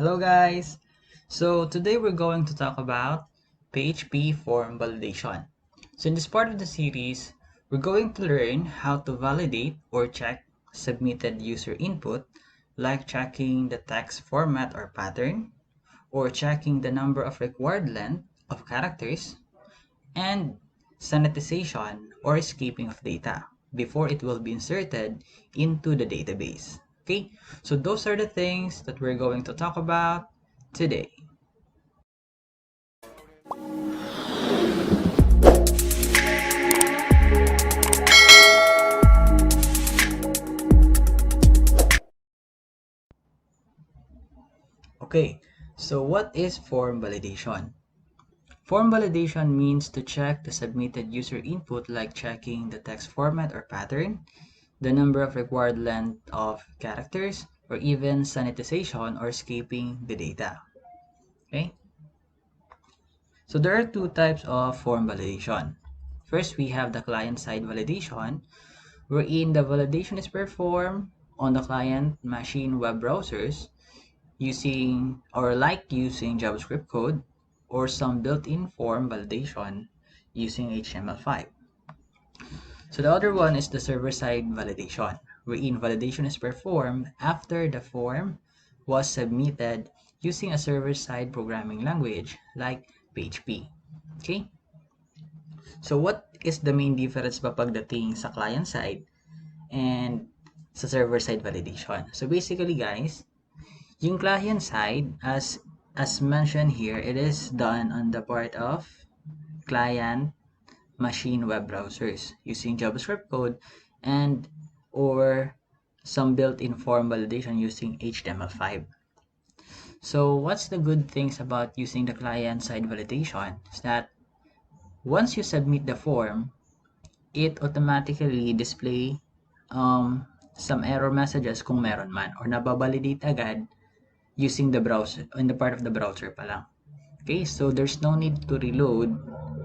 Hello guys! So today we're going to talk about PHP form validation. So in this part of the series, we're going to learn how to validate or check submitted user input, like checking the text format or pattern, or checking the number of required length of characters, and sanitization or escaping of data before it will be inserted into the database. Okay, so those are the things that we're going to talk about today. Okay, so what is form validation? Form validation means to check the submitted user input, like checking the text format or pattern, the number of required length of characters, or even sanitization or escaping the data. Okay, so there are two types of form validation. First, we have the client-side validation, wherein the validation is performed on the client machine web browsers using using JavaScript code or some built-in form validation using HTML5. So the other one is the server-side validation, wherein validation is performed after the form was submitted using a server-side programming language like PHP. Okay? So what is the main difference ba pagdating sa client side and sa server side validation? So basically guys, yung client side, as mentioned here, it is done on the part of client machine web browsers using JavaScript code and or some built-in form validation using HTML5. So what's the good things about using the client side validation is that once you submit the form, it automatically display some error messages kung meron man, or nababalidate agad using the browser, in the part of the browser pa lang. Okay, so there's no need to reload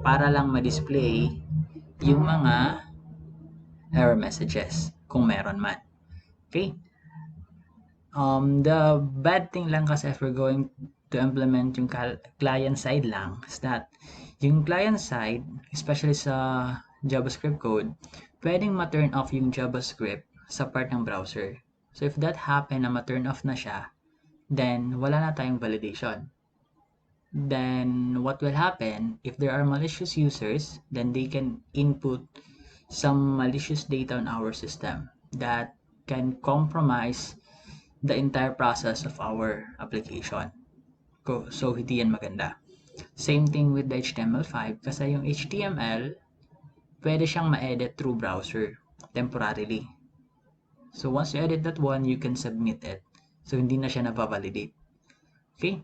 para lang ma-display yung mga error messages kung meron man. Okay, the bad thing lang kasi if we're going to implement yung client side lang is that yung client side, especially sa JavaScript code, pwedeng ma-turn off yung JavaScript sa part ng browser. So if that happen na ma-turn off na siya, then wala na tayong validation. Then what will happen if there are malicious users, then they can input some malicious data on our system that can compromise the entire process of our application. So hindi yan maganda. Same thing with the HTML5 kasi yung HTML pwede siyang ma-edit through browser temporarily. So once you edit that one, you can submit it. So hindi na siya na-validate. Okay?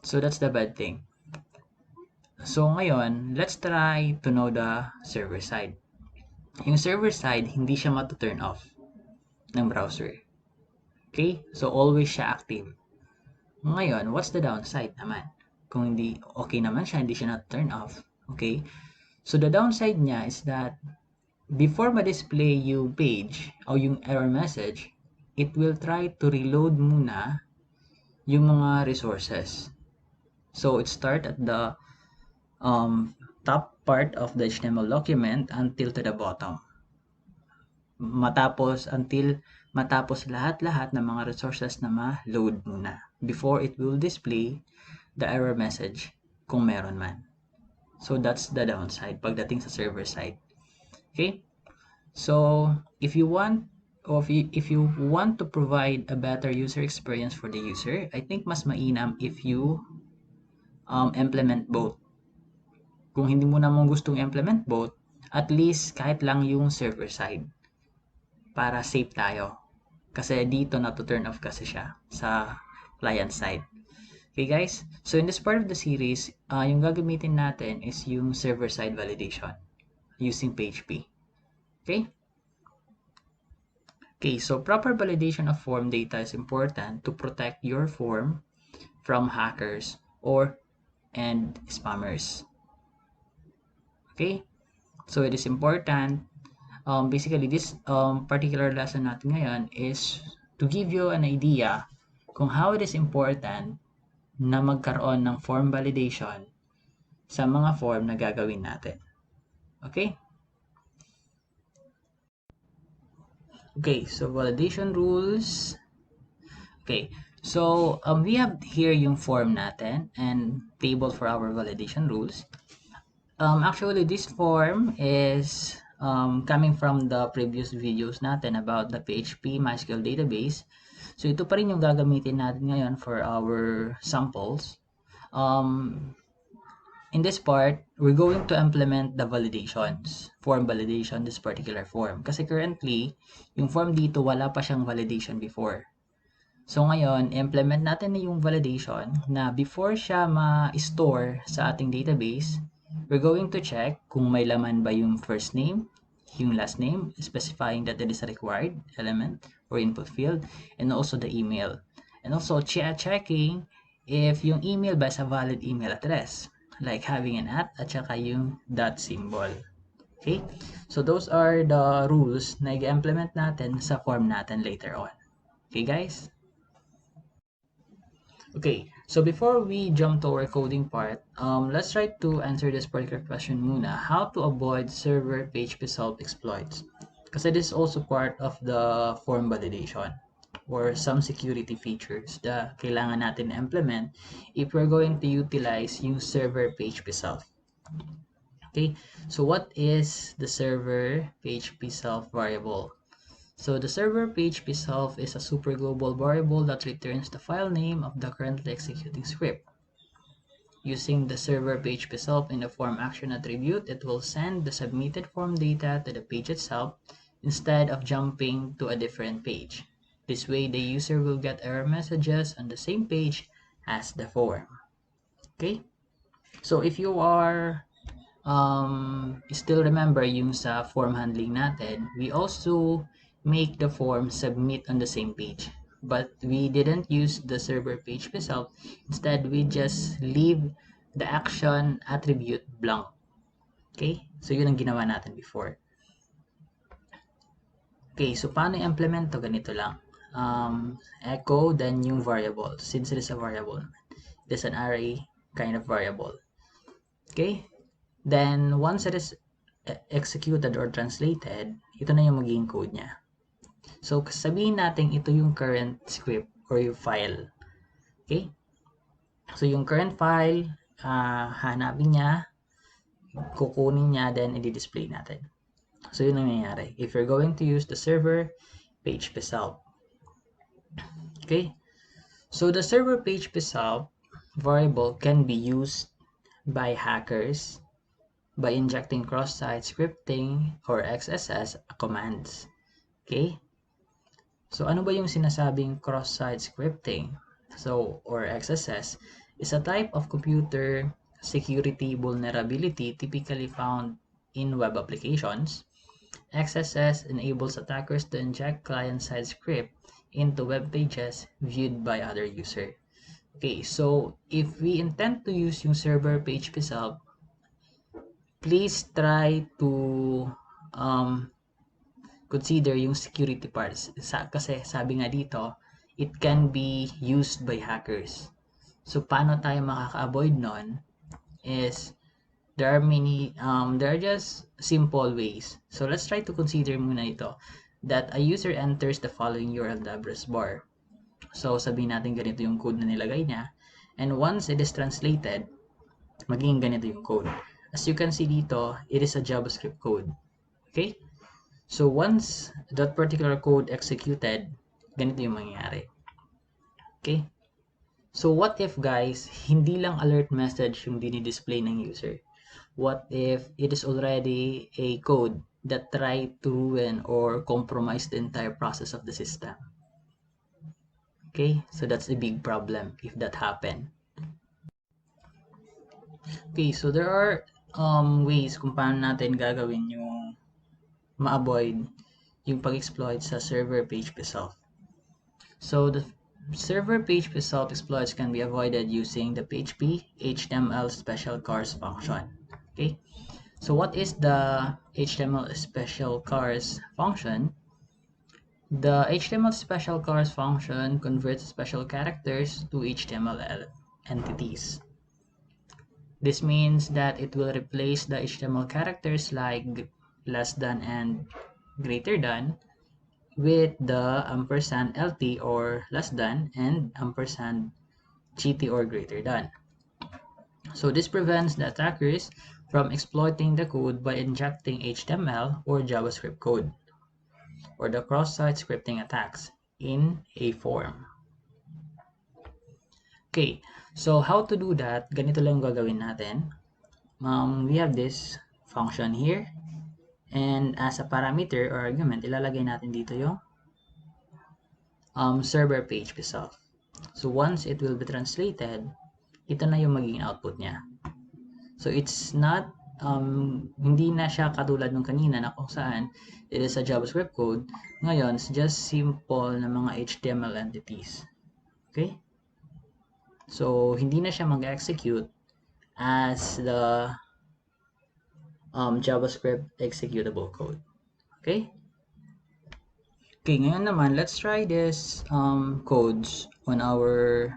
So that's the bad thing. So ngayon, let's try to know the server side. Yung server side, hindi siya matu-turn off ng browser. Okay? So always siya active. Ngayon, what's the downside naman? Kung hindi okay naman siya, hindi siya na-turn off. Okay? So the downside niya is that before ma-display yung page o yung error message, it will try to reload muna yung mga resources. So it start at the top part of the HTML document until to the bottom. Matapos lahat-lahat ng mga resources na ma-load muna before it will display the error message kung meron man. So that's the downside pagdating sa server side. Okay? So if you want to provide a better user experience for the user, I think mas mainam if you implement both. Kung hindi mo naman gustong implement both, at least kahit lang yung server side para safe tayo. Kasi dito na-turn off kasi siya sa client side. Okay guys, so in this part of the series, yung gagamitin natin is yung server-side validation using PHP. Okay? Okay, so proper validation of form data is important to protect your form from hackers and spammers. Okay? So it is important. Basically, this particular lesson natin ngayon is to give you an idea kung how it is important na magkaroon ng form validation sa mga form na gagawin natin. Okay? Okay, so validation rules. Okay, so we have here yung form natin and table for our validation rules. Actually, this form is coming from the previous videos natin about the PHP MySQL database. So, ito pa rin yung gagamitin natin ngayon for our samples. In this part, we're going to implement the validations, form validation, this particular form. Kasi currently, yung form dito, wala pa siyang validation before. So ngayon, implement natin na yung validation na before siya ma-store sa ating database, we're going to check kung may laman ba yung first name, yung last name, specifying that it is a required element or input field, and also the email. And also checking if yung email ba is a valid email address, like having an at saka yung dot symbol. Okay? So those are the rules na i-implement natin sa form natin later on. Okay guys? Okay, so before we jump to our coding part, let's try to answer this particular question muna. How to avoid server PHP self-exploits? Kasi this is also part of the form validation or some security features na kailangan natin implement if we're going to utilize yung server PHP self. Okay, so what is the server PHP self variable? So the server PHP self is a super global variable that returns the file name of the currently executing script. Using the server PHP self in the form action attribute, it will send the submitted form data to the page itself instead of jumping to a different page. This way, the user will get error messages on the same page as the form. Okay? So if you are still remember yung sa form handling natin, we also make the form submit on the same page. But we didn't use the server page itself. Instead, we just leave the action attribute blank. Okay? So, yun ang ginawa natin before. Okay, so paano i-implement to? Ganito lang. Echo, then yung variable. Since it is a variable, it is an array kind of variable. Okay? Then, once it is executed or translated, ito na yung magiging code niya. So, sabihin natin ito yung current script or yung file. Okay? So, yung current file, hanapin niya, kukunin niya, then i-display natin. So, yun ang nangyayari. If you're going to use the server PHP self. Okay? So, the server PHP self variable can be used by hackers by injecting cross-site scripting or XSS commands. Okay? So, ano ba yung sinasabing cross-site scripting? So, or XSS is a type of computer security vulnerability typically found in web applications. XSS enables attackers to inject client-side script into web pages viewed by other user. Okay, so if we intend to use yung server PHP self, please try to consider yung security parts. Kasi sabi nga dito, it can be used by hackers. So, paano tayo makaka-avoid nun is there are just simple ways. So, let's try to consider muna ito that a user enters the following URL address bar. So, sabihin natin ganito yung code na nilagay niya. And once it is translated, magiging ganito yung code. As you can see dito, it is a JavaScript code. Okay? So, once that particular code executed, ganito yung mangyayari. Okay? So, what if guys, hindi lang alert message yung dinidisplay ng user? What if it is already a code that tried to ruin or compromise the entire process of the system? Okay? So, that's a big problem if that happened. Okay, so there are ways kung paano natin gagawin yung ma-avoid yung pag-exploit sa server PHP self. So the server PHP self exploits can be avoided using the PHP HTML special cars function. Okay, so what is the HTML special cars function? The HTML special cars function converts special characters to HTML entities. This means that it will replace the HTML characters like less than and greater than with the ampersand LT or less than and ampersand GT or greater than. So this prevents the attackers from exploiting the code by injecting HTML or JavaScript code or the cross-site scripting attacks in a form. Okay, so how to do that? Ganito lang gagawin natin. We have this function here, and as a parameter or argument, ilalagay natin dito yung server PHP self. So once it will be translated, ito na yung magiging output niya. So it's not, hindi na siya katulad nung kanina na kung saan it is a JavaScript code. Ngayon, it's just simple na mga HTML entities. Okay? So, hindi na siya mag-execute as the JavaScript executable code. Okay? Okay, ngayon naman, let's try this codes on our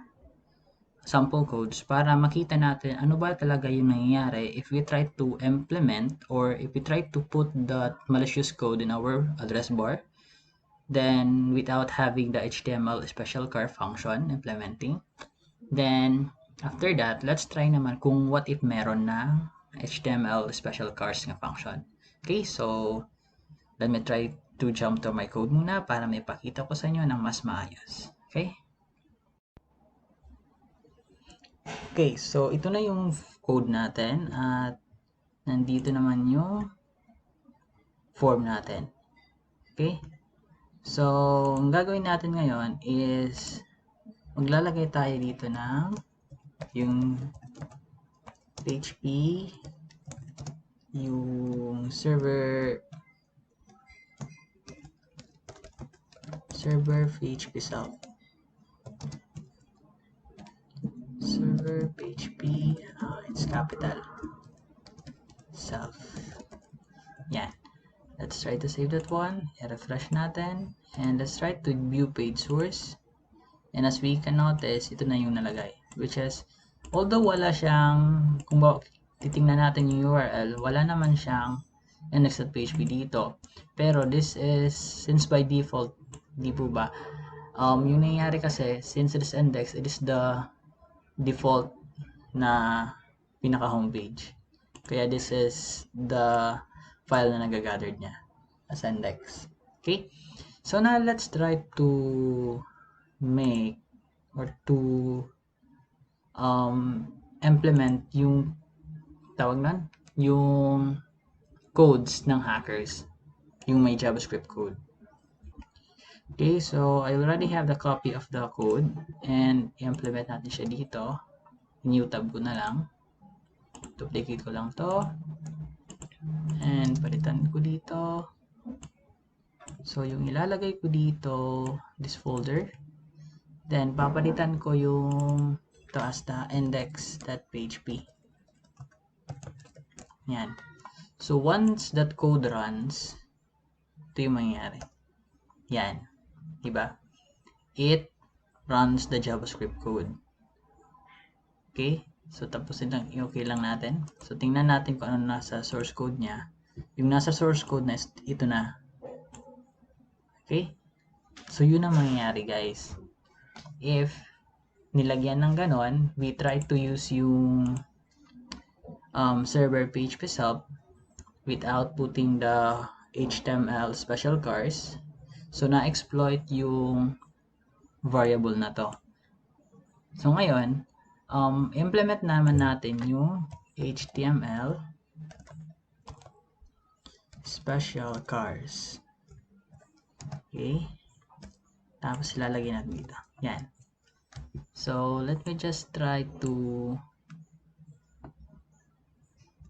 sample codes para makita natin ano ba talaga yung nangyayari if we try to implement or if we try to put the malicious code in our address bar, then without having the HTML special char function implementing. Then, after that, let's try naman kung what if meron na HTML special cars nga function. Okay, so let me try to jump to my code muna para may pakita ko sa inyo ng mas maayos. Okay? Okay, so ito na yung code natin at nandito naman yung form natin. Okay? So, ang gagawin natin ngayon is maglalagay tayo dito ng yung PHP, yung server PHP self. Server PHP, it's capital self. Yan. Let's try to save that one. I-refresh natin. And let's try to view page source. And as we can notice, ito na yung nalagay. Which is, although wala siyang, kung titingnan natin yung URL, wala naman siyang index.php dito. Pero this is, since by default, di po ba, yung nangyayari kasi, since it is index, it is the default na pinaka homepage. Kaya this is the file na nagagather niya as index. Okay? So now let's try to make or to implement yung tawag nun, yung codes ng hackers, yung may JavaScript code. Okay, so I already have the copy of the code and implement natin siya dito. New tab ko na lang. Duplicate ko lang to. And palitan ko dito. So, yung ilalagay ko dito, this folder. Then, papalitan ko yung ito as the index.php. Yan. So, once that code runs, ito yung mangyayari. Yan. Diba? It runs the JavaScript code. Okay? So, tapusin lang, okay lang natin. So, tingnan natin kung ano nasa source code niya. Yung nasa source code na ito na. Okay? So, yun ang mangyayari, guys. If nilagyan ng ganon, we try to use yung server PHP self without putting the HTML special cars. So, na-exploit yung variable na to. So, ngayon, implement naman natin yung HTML special cars. Okay? Tapos, ilalagay natin dito. Yan. So, let me just try to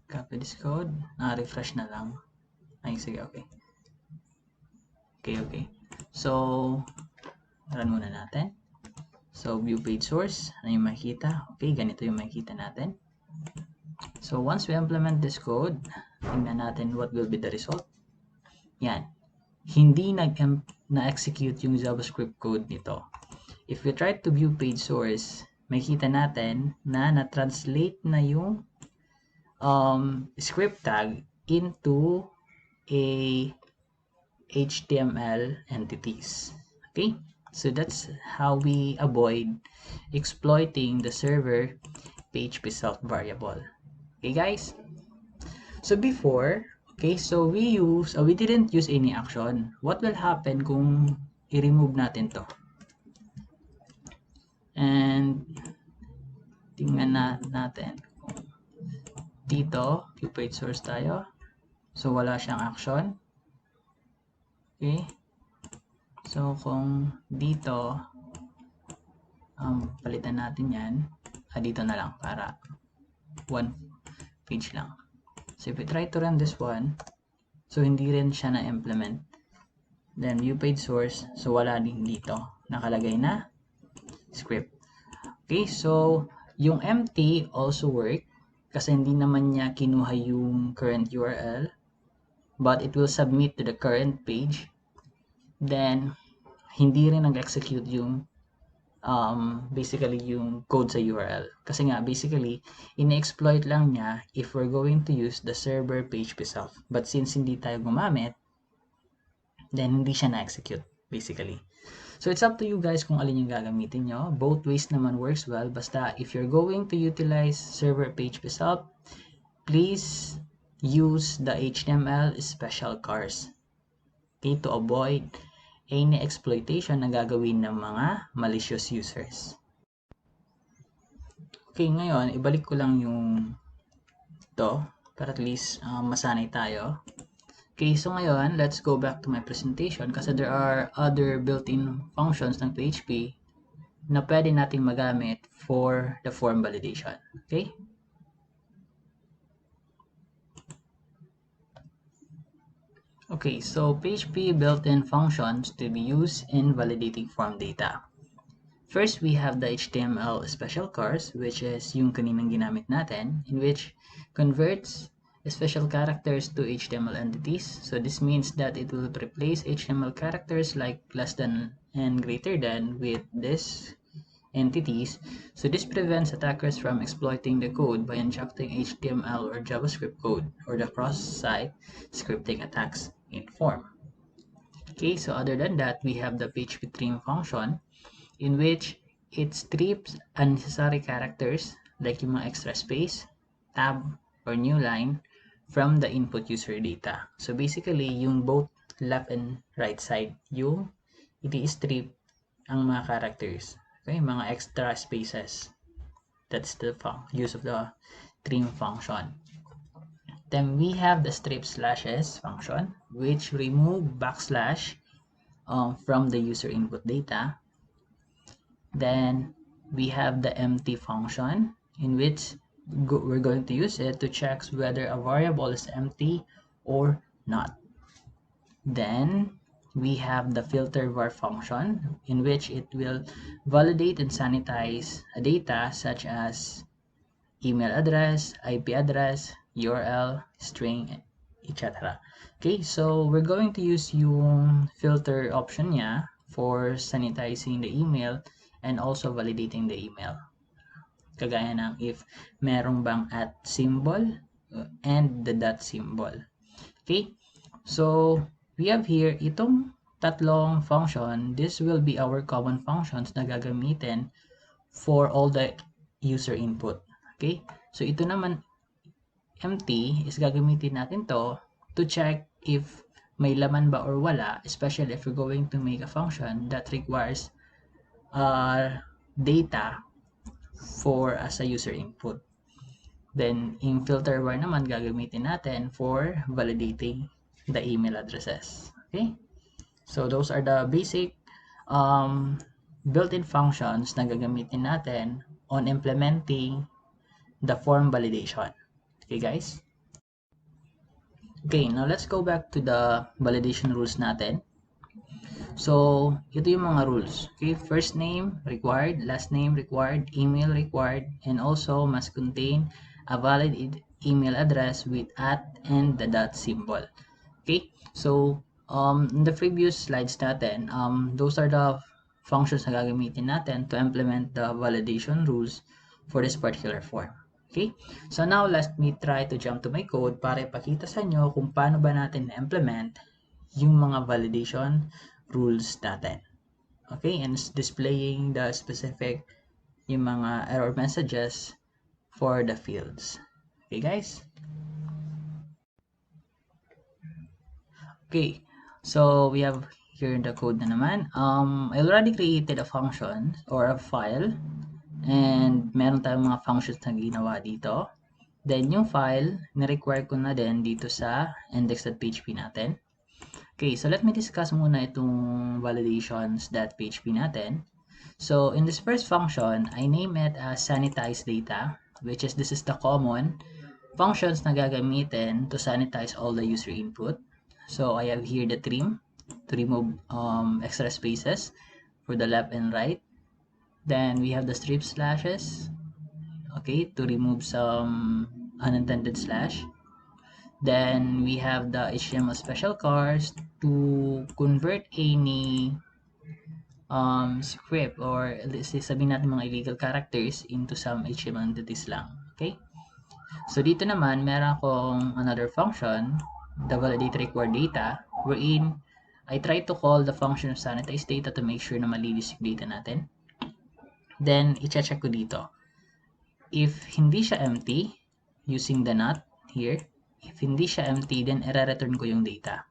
copy this code. Refresh na lang. Ay, sige, okay. Okay. So, run muna natin. So, view page source. Ano yung makikita? Okay, ganito yung makikita natin. So, once we implement this code, tingnan natin what will be the result. Yan. hindi na-execute yung JavaScript code nito. If we try to view page source, makikita natin na na-translate na yung script tag into a HTML entities. Okay, so that's how we avoid exploiting the server PHP self variable. Okay, guys. So before, okay, so we didn't use any action. What will happen kung i-remove natin to? And tingnan natin dito, view page source tayo. So wala siyang action. Okay. So kung dito palitan natin yan, dito na lang para one page lang. So if we try to run this one, so hindi rin siya na-implement. Then view page source, so wala din dito nakalagay na script. Okay, so yung empty also work kasi hindi naman niya kinuha yung current URL, but it will submit to the current page. Then hindi rin nag-execute yung basically yung code sa URL. Kasi nga, basically, ina-exploit lang niya if we're going to use the server PHP self. But since hindi tayo gumamit, then hindi siya na-execute, basically. So, it's up to you guys kung alin yung gagamitin nyo. Both ways naman works well. Basta, if you're going to utilize server PHP self, please use the HTML special cars. Okay, to avoid any exploitation na gagawin ng mga malicious users. Okay, ngayon, ibalik ko lang yung to para at least masanay tayo. Okay, so ngayon, let's go back to my presentation kasi there are other built-in functions ng PHP na pwede nating magamit for the form validation. Okay? Okay, so PHP built-in functions to be used in validating form data. First, we have the HTML special cars, which is yung kaninang ginamit natin, in which converts special characters to HTML entities. So this means that it will replace HTML characters like less than and greater than with this entities. So this prevents attackers from exploiting the code by injecting HTML or JavaScript code or the cross-site scripting attacks in form. Okay, so other than that, we have the PHP trim function, in which it strips unnecessary characters like yung mga extra space, tab, or new line from the input user data. So basically, yung both left and right side, yung i-strip ang mga characters. Okay, mga extra spaces. That's the use of the trim function. Then we have the strip slashes function, which remove backslash from the user input data. Then we have the empty function, in which we're going to use it to check whether a variable is empty or not. Then we have the filter var function, in which it will validate and sanitize a data such as email address, IP address, URL, string, etc. Okay, so we're going to use yung filter option niya for sanitizing the email and also validating the email. Kagaya ng if merong bang at symbol and the dot symbol. Okay, so we have here itong tatlong function. This will be our common functions na gagamitin for all the user input. Okay, so ito naman empty is gagamitin natin to check if may laman ba or wala, especially if we're going to make a function that requires data for as a user input. Then in filter var naman gagamitin natin for validating the email addresses. Okay, so those are the basic built-in functions na gagamitin natin on implementing the form validation. Okay, guys? Okay, now let's go back to the validation rules natin. So, ito yung mga rules. Okay, first name required, last name required, email required, and also must contain a valid email address with @ and the dot symbol. Okay, so In the previous slides natin, those are the functions na gagamitin natin to implement the validation rules for this particular form. Okay? So now, let me try to jump to my code para ipakita sa inyo kung paano ba natin na-implement yung mga validation rules natin. Okay? And it's displaying the specific yung mga error messages for the fields. Okay, guys? Okay, so we have here the code na naman. I already created a function or a file and meron tayong mga functions na ginawa dito. Then yung file, na-require ko na din dito sa index.php natin. Okay, so let me discuss muna itong validations.php natin. So in this first function, I name it as sanitize data, which is this is the common functions na gagamitin to sanitize all the user input. So I have here the trim to remove extra spaces for the left and right. Then we have the strip slashes, okay, to remove some unintended slash. Then we have the HTML special cars to convert any script or let's say sabihin natin mga illegal characters into some HTML entities lang. Okay? So dito naman, meron akong another function, the validate required data, wherein I try to call the function of sanitize data to make sure na malinis yung data natin. Then, i-check ko dito. If hindi siya empty, using the not here, if hindi siya empty, then i-return ko yung data.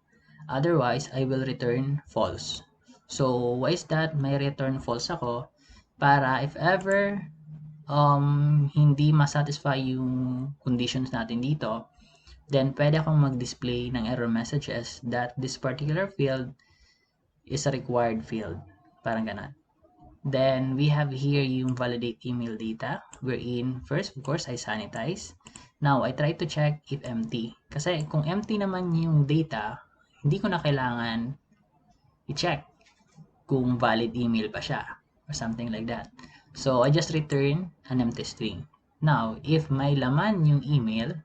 Otherwise, I will return false. So, why is that? May return false ako para if ever hindi masatisfy yung conditions natin dito, then pwede akong mag-display ng error messages that this particular field is a required field. Parang ganun. Then, we have here yung validate email data, wherein first, of course, I sanitize. Now, I try to check if empty. Kasi kung empty naman yung data, hindi ko na kailangan i-check kung valid email pa siya or something like that. So, I just return an empty string. Now, if may laman yung email,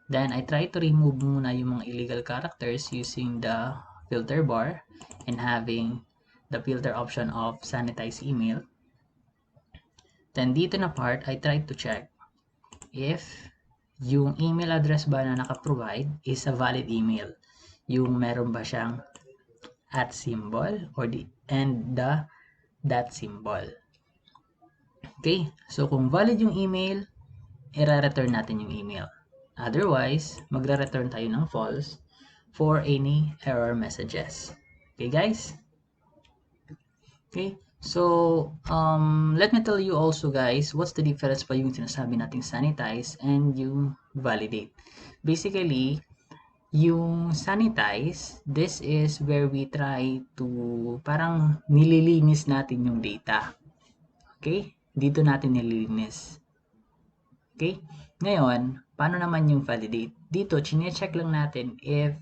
then I try to remove muna yung mga illegal characters using the filter bar and having the filter option of sanitize email. Then, dito na part, I try to check if yung email address ba na naka-provide is a valid email. Yung meron ba siyang at symbol or the that symbol. Okay, so kung valid yung email, i-return natin yung email. Otherwise, magre-return tayo ng false for any error messages. Okay, guys? Okay, so let me tell you also, guys, what's the difference pa yung sinasabi nating sanitize and yung validate. Basically, yung sanitize, this is where we try to parang nililinis natin yung data. Okay? Dito natin nililinis. Okay? Ngayon, paano naman yung validate? Dito, chine-check lang natin if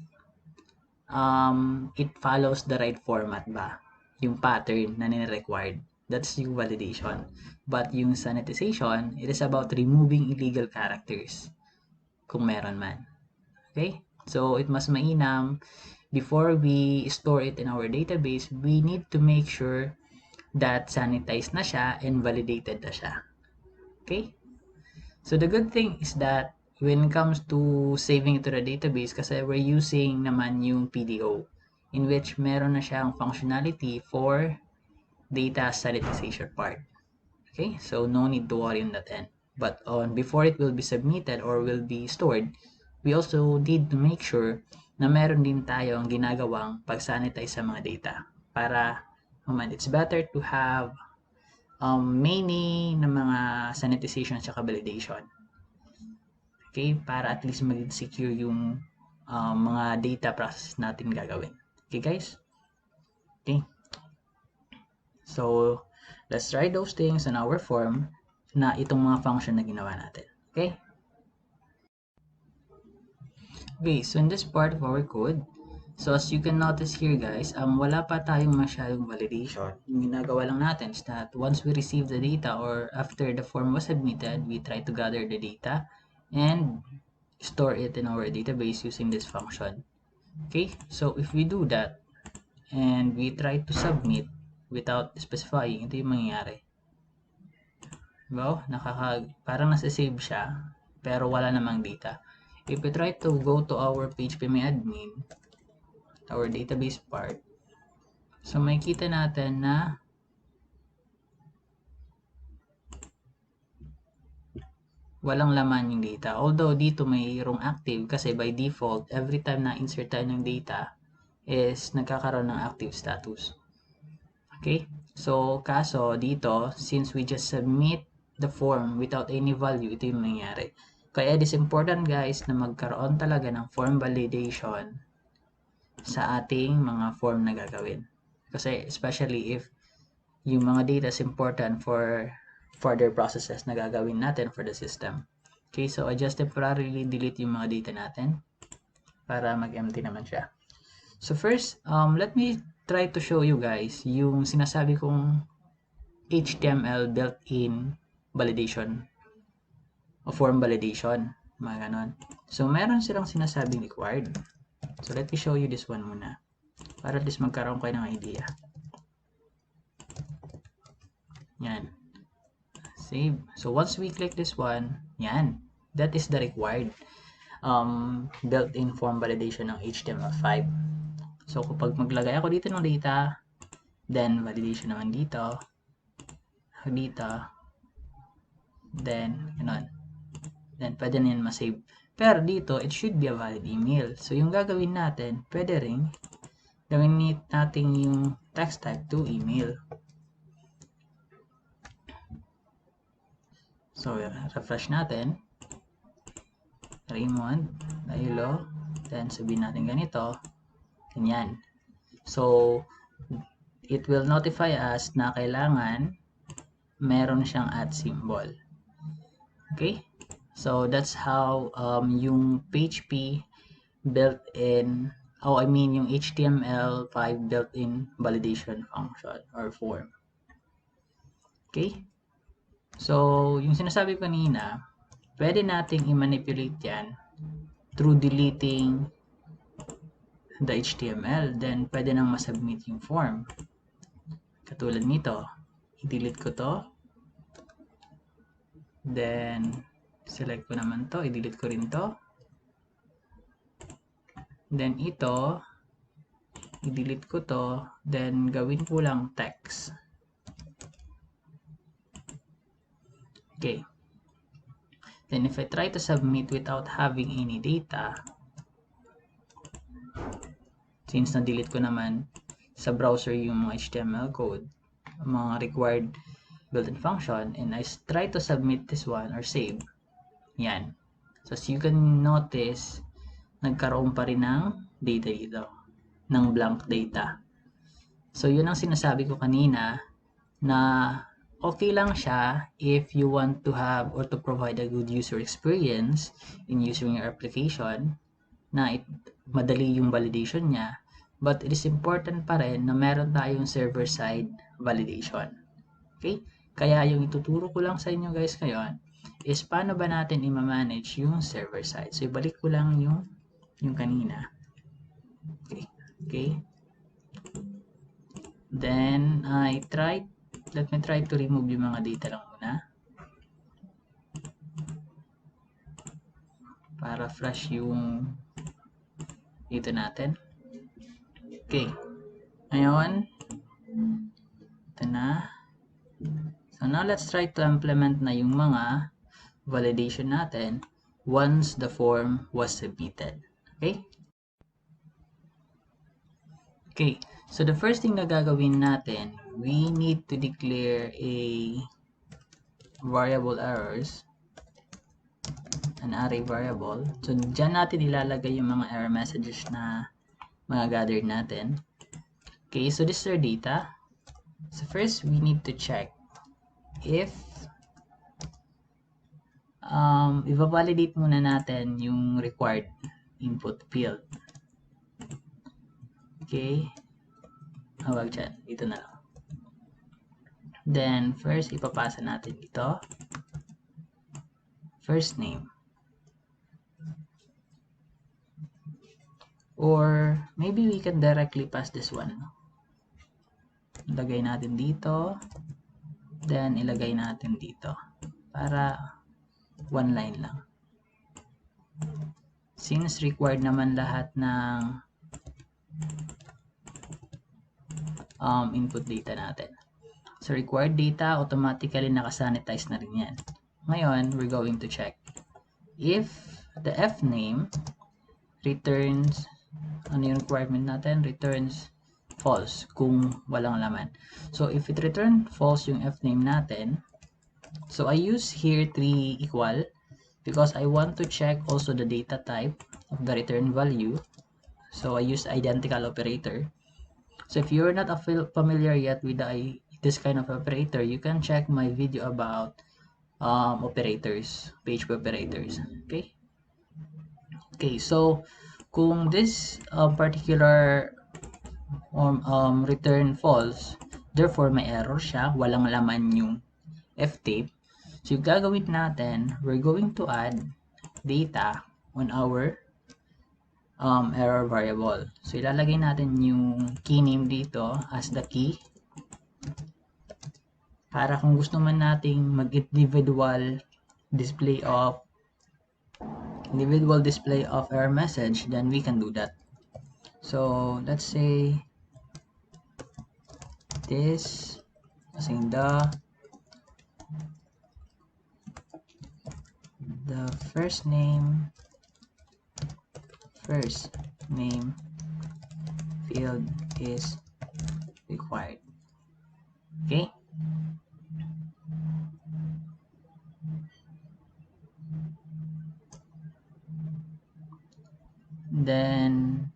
it follows the right format ba? Yung pattern na nire-required. That's yung validation. But yung sanitization, it is about removing illegal characters. Kung meron man. Okay? So, it must mainam. Before we store it in our database, we need to make sure that sanitized na siya and validated na siya. Okay? So, the good thing is that when it comes to saving it to the database, kasi we're using naman yung PDO, in which meron na siyang functionality for data sanitization part. Okay? So, no need to worry on that end. But before it will be submitted or will be stored, we also need to make sure na meron din tayo ang ginagawang pag-sanitize sa mga data. Para, it's better to have many na mga sanitization at saka validation. Okay? Para at least maging secure yung mga data process natin gagawin. Okay, guys? Okay? So, let's try those things on our form na itong mga function na ginawa natin. Okay? Okay, so in this part of our code, so as you can notice here guys, wala pa tayong masyadong validation. Yung ginagawa lang natin is that once we receive the data or after the form was submitted, we try to gather the data and store it in our database using this function. Okay, so if we do that and we try to submit without specifying, ito yung mangyayari. Wow, parang nasa-save siya, pero wala namang data. If we try to go to our PHP admin, our database part, so makikita natin na walang laman yung data. Although dito mayroong active kasi by default, every time na insert tayo ng data is nagkakaroon ng active status. Okay? So, kaso dito, since we just submit the form without any value, ito yung nangyari. Kaya it is important guys na magkaroon talaga ng form validation sa ating mga form na gagawin. Kasi especially if yung mga data is important for further processes na gagawin natin for the system. Okay, so I just temporarily delete yung mga data natin para mag-empty naman siya. So first, let me try to show you guys yung sinasabi kong HTML built-in validation o form validation, mga ganon. So meron silang sinasabing required. So let me show you this one muna para at least magkaroon kayo ng idea. Yan. Save. So once we click this one, yan. That is the required built-in form validation ng HTML5. So kapag maglagay ako dito ng data, then validation naman dito, then ganun. Then pwede na yan ma-save. Pero dito, it should be a valid email. So yung gagawin natin, pwede rin gawin natin yung text type to email. So, refresh natin. Raymond, Dailo. Then, sabihin natin ganito. Ganyan. So, it will notify us na kailangan meron siyang @ symbol. Okay? So, that's how yung PHP built-in, yung HTML5 built-in validation function or form. Okay? So, yung sinasabi ko kanina, pwede nating i-manipulate yan through deleting the HTML. Then, pwede nang masubmit yung form. Katulad nito. I-delete ko to. Then, select ko naman to. I-delete ko rin to. Then, ito, i-delete ko to. Then, gawin ko lang text. Okay. Then if I try to submit without having any data, since na-delete ko naman sa browser yung mga HTML code, mga required built-in function, and I try to submit this one or save, yan. So as you can notice, nagkaroon pa rin ng data dito, ng blank data. So yun ang sinasabi ko kanina na okay lang siya if you want to have or to provide a good user experience in using your application, na madali yung validation niya, but it is important pa rin na meron tayong server-side validation. Okay? Kaya yung ituturo ko lang sa inyo guys ngayon is paano ba natin i-manage yung server-side. So ibalik ko lang yung kanina. Okay? Okay? Then let me try to remove yung mga data lang muna para fresh yung dito natin. Okay. Ngayon, ito na. So now let's try to implement na yung mga validation natin once the form was submitted. Okay? Okay. So the first thing na gagawin natin, we need to declare a variable errors, an array variable. So dyan natin ilalagay yung mga error messages na mga gathered natin. Okay, so this is our data. So first we need to check if i-validate muna natin yung required input field. Okay. Wag dyan. Dito na lang. Then, first, ipapasa natin ito. First name. Or maybe we can directly pass this one. Ilagay natin dito. Then, ilagay natin dito. Para one line lang. Since required naman lahat ng input data natin. So, required data, automatically nakasanitize na rin yan. Ngayon, we're going to check. If the fname returns, ano yung requirement natin? Returns false kung walang laman. So, if it return false yung fname natin, so I use here 3 equal because I want to check also the data type of the return value. So, I use identical operator. So, if you're not familiar yet with this kind of operator, you can check my video about operators, PHP operators. Okay, so kung this particular return false, therefore may error siya, walang laman yung ftape. So yung gagawin natin, we're going to add data on our error variable. So ilalagay natin yung key name dito as the key. Para kung gusto man nating mag-individual display of error message, then we can do that. So let's say this using the first name field is required. Okay. Then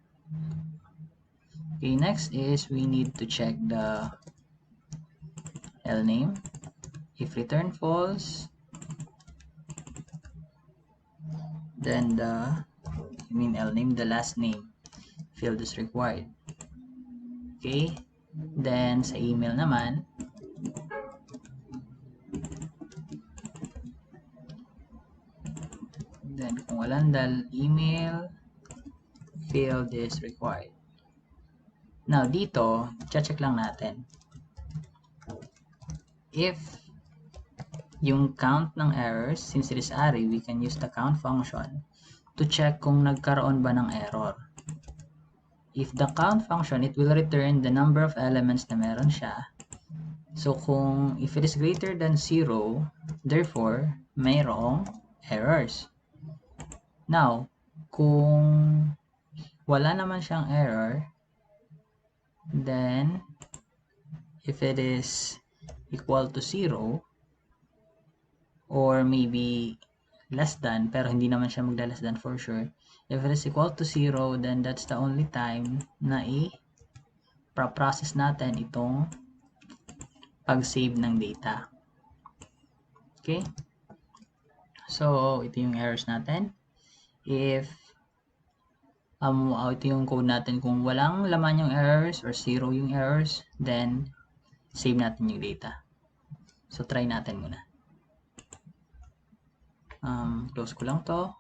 next is we need to check the lname. If return false, then lname, the last name field is required. Okay, then sa email naman, then kung walang email field is required. Now dito, check lang natin if yung count ng errors, since it is array, we can use the count function to check kung nagkaroon ba ng error. If the count function, it will return the number of elements na meron siya. So if it is greater than 0, therefore mayroong errors. Now, kung wala naman siyang error, then if it is equal to 0 or maybe less than, pero hindi naman siya magla-less than for sure, if it is equal to 0, then that's the only time na i-process natin itong pag-save ng data. Okay, so ito yung errors natin. If ito yung code natin, kung walang laman yung errors or 0 yung errors, then save natin yung data. So try natin muna. Close ko lang to,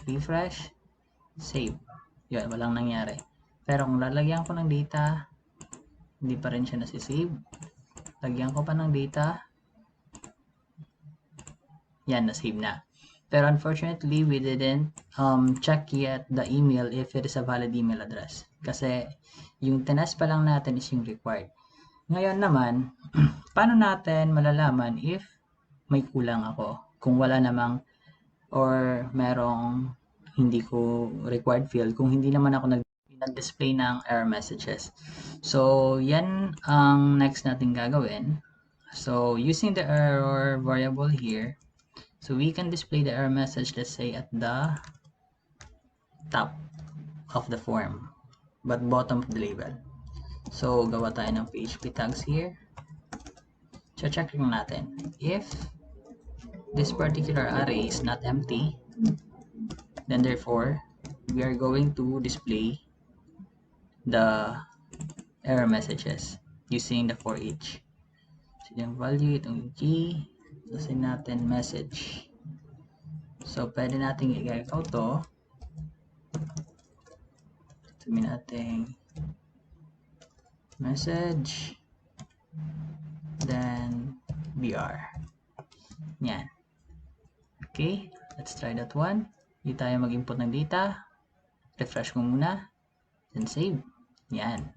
refresh, save. Yun, walang nangyari. Pero kung lalagyan ko ng data, hindi pa rin siya nasisave. Lagyan ko pa ng data, yan, nasave na. Pero unfortunately, we didn't check yet the email if it is a valid email address. Kasi yung tinest pa lang natin is yung required. Ngayon naman, paano natin malalaman if may kulang ako? Kung wala namang or merong hindi ko required field, kung hindi naman ako nag-display ng error messages. So, yan ang next natin gagawin. So, using the error variable here, so we can display the error message, let's say, at the top of the form, but bottom of the label. So, gawa tayo ng PHP tags here. Check lang natin. If this particular array is not empty, then therefore, we are going to display the error messages using the for each. So, yung value, itong key, kasi natin message. So, pwede natin i-echo to Sabihin natin message, then BR. Yan. Okay, let's try that one. Hindi tayo mag-input ng data. Refresh ko muna. Then save. Yan.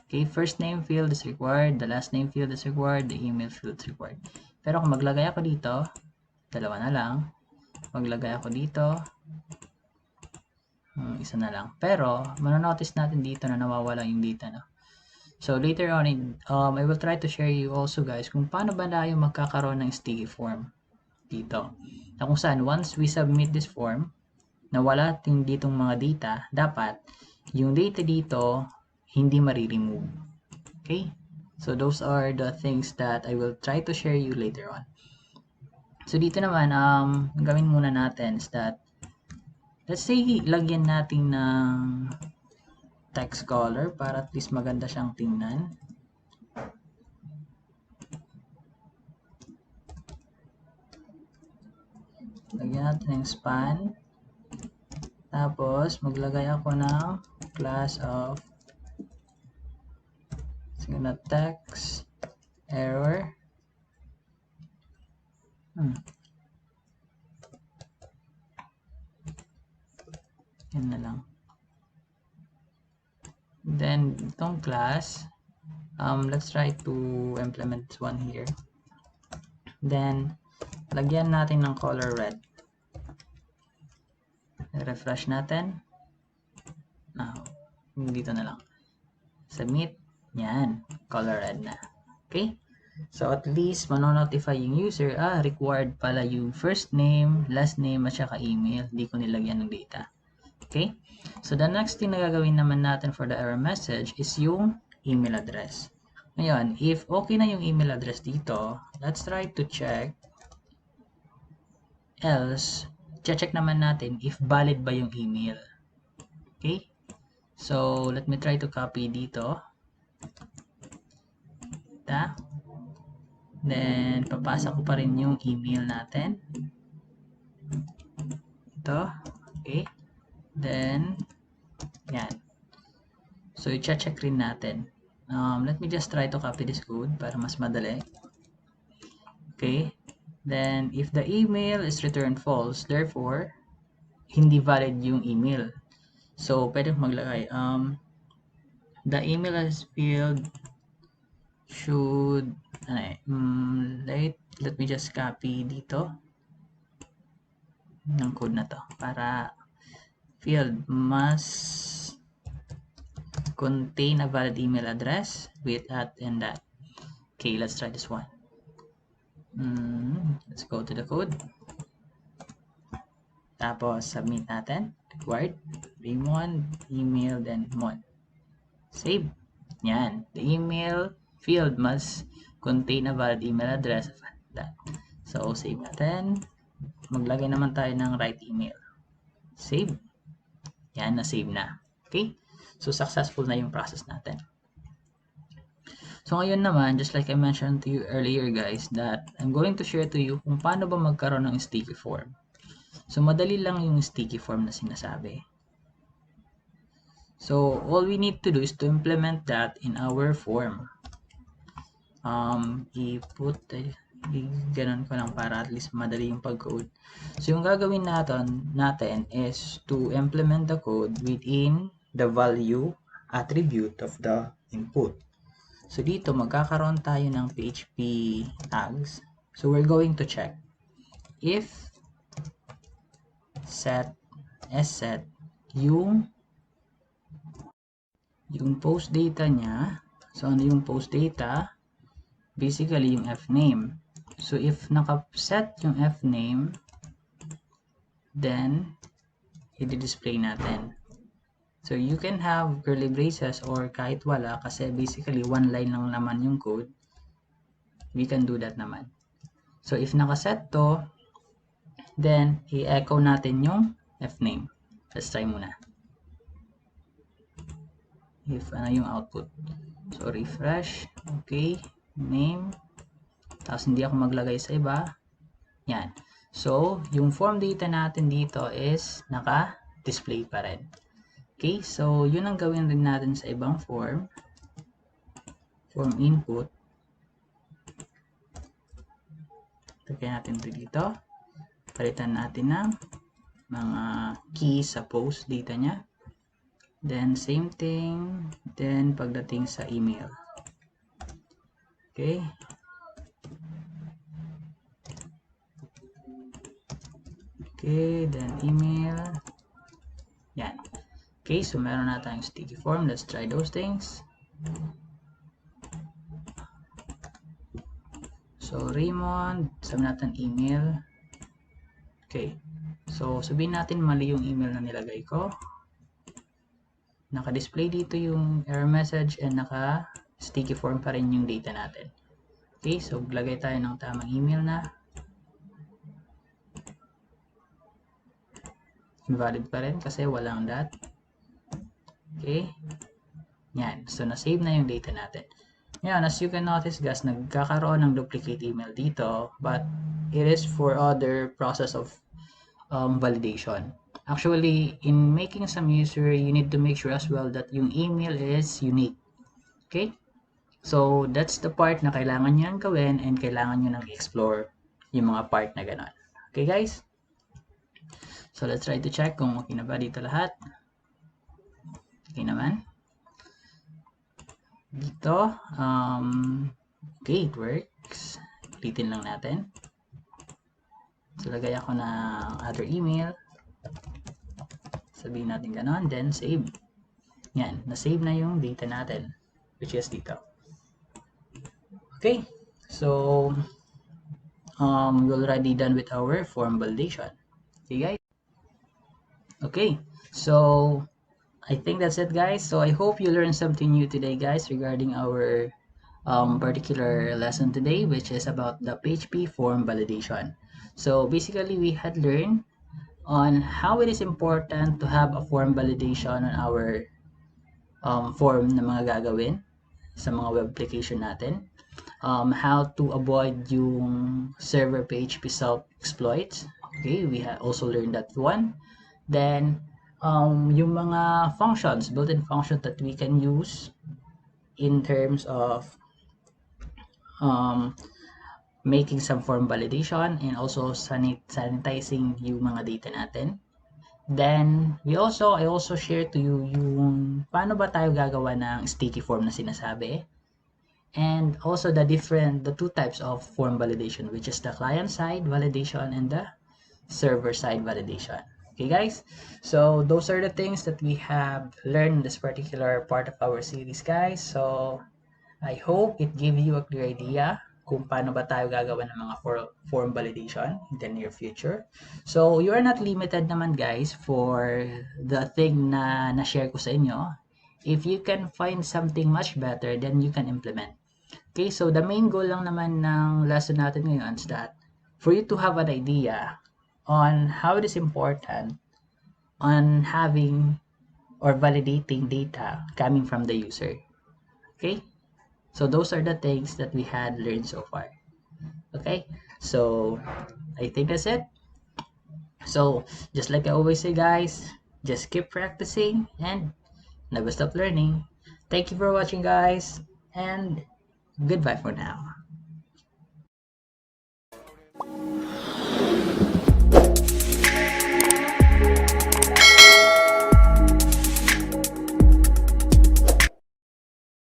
Okay, first name field is required. The last name field is required. The email field is required. Pero kung maglagay ako dito, dalawa na lang. Maglagay ako dito, isa na lang. Pero, manonotice natin dito na nawawala yung data, no? So, later on, I will try to share you also, guys, kung paano ba tayo magkakaroon ng sticky form dito. Na kung saan, once we submit this form, nawala ditong mga data, dapat yung data dito hindi ma-remove. Okay? So, those are the things that I will try to share you later on. So, dito naman, gawin muna natin is that, let's say, lagyan natin ng text color para at least maganda siyang tingnan. Lagyan natin ng span. Tapos, maglagay ako ng class of text error. Yan na lang. Then, itong class, let's try to implement this one here. Then, lagyan natin ng color red. Refresh natin. Now, dito na lang. Submit. Yan. Color red na. Okay? So, at least, manonotify yung user, required pala yung first name, last name, at saka email. Hindi ko nilagyan ng data. Okay? So, the next thing na gagawin naman natin for the error message is yung email address. Ngayon, if okay na yung email address dito, let's try to check. Else, check naman natin if valid ba yung email. Okay? So, let me try to copy dito. Then, papasa ko pa rin yung email natin. Ito. Okay? Then, yan. So, i-check rin natin. Let me just try to copy this code para mas madali. Okay? Then, if the email is returned false, therefore, hindi valid yung email. So, pwede maglagay, the email as field should, let me just copy dito ng code na to para field must contain a valid email address with at and that. Okay, let's try this one. Let's go to the code. Tapos, submit natin. Required. Raymond, email, then mon. Save. Yan. The email field must contain a valid email address. That. So, save natin. Maglagay naman tayo ng right email. Save. Yan, na-save na. Okay? So, successful na yung process natin. So, ngayon naman, just like I mentioned to you earlier, guys, that I'm going to share to you kung paano ba magkaroon ng sticky form. So, madali lang yung sticky form na sinasabi. So, all we need to do is to implement that in our form. Ganun ko lang para at least madali yung pag-code. So, yung gagawin natin is to implement the code within the value attribute of the input. So, dito magkakaroon tayo ng PHP tags. So, we're going to check if set yung post data niya. So, ano yung post data? Basically, yung fname. So, if naka-set yung fname, then, i-display natin. So, you can have curly braces or kahit wala kasi basically, one line lang naman yung code. We can do that naman. So, if naka-set to, then, i-echo natin yung fname. Let's try muna. If ano yung output. So, refresh. Okay. Name. Tapos, hindi ako maglagay sa iba. Yan. So, yung form data natin dito is naka-display pa rin. Okay, so yun ang gawin rin natin sa ibang form input. Lagyan natin ito dito. Palitan natin ng mga keys sa post data niya. Then, same thing. Then, pagdating sa email. Okay. Okay, then email. Yan. Okay, so meron na tayong sticky form. Let's try those things. So, Raymond, sabi natin email. Okay. So, sabihin natin mali yung email na nilagay ko. Naka-display dito yung error message and naka-sticky form pa rin yung data natin. Okay, so lagay tayo ng tamang email na. Invalid pa rin kasi walang dot. Okay. Yan. So, na-save na yung data natin. Yan, as you can notice guys, nagkakaroon ng duplicate email dito, but it is for other process of validation. Actually, in making some user, you need to make sure as well that yung email is unique. Okay? So, that's the part na kailangan nyo gawin and kailangan nyo nang explore yung mga part na ganon. Okay guys? So, let's try to check kung okay na ba dito lahat. Okay naman. Dito, okay, it works. Ulitin lang natin. So, lagay ako na other email. Sabihin natin ganon, then save. Yan, na-save na yung data natin, which is dito. Okay, so, we're already done with our form validation. Okay, guys? Okay, so, I think that's it guys. So I hope you learned something new today guys regarding our particular lesson today, which is about the PHP form validation. So basically we had learned on how it is important to have a form validation on our form na mga gagawin sa mga web application natin. How to avoid yung server PHP self-exploits. Okay, we also learned that one. Then yung mga functions, built-in functions that we can use in terms of making some form validation and also sanitizing yung mga data natin. Then, I also share to you yung paano ba tayo gagawa ng sticky form na sinasabi. And also the two types of form validation, which is the client-side validation and the server-side validation. Okay guys, so those are the things that we have learned in this particular part of our series guys. So I hope it gave you a clear idea kung paano ba tayo gagawa ng mga form validation in the near future. So you are not limited naman guys for the thing na na-share ko sa inyo. If you can find something much better, then you can implement. Okay, so the main goal lang naman ng lesson natin ngayon is that for you to have an idea on how it is important on having or validating data coming from the user. Okay, so those are the things that we had learned so far. Okay, so I think that's it. So just like I always say guys, just keep practicing and never stop learning. Thank you for watching guys, and goodbye for now.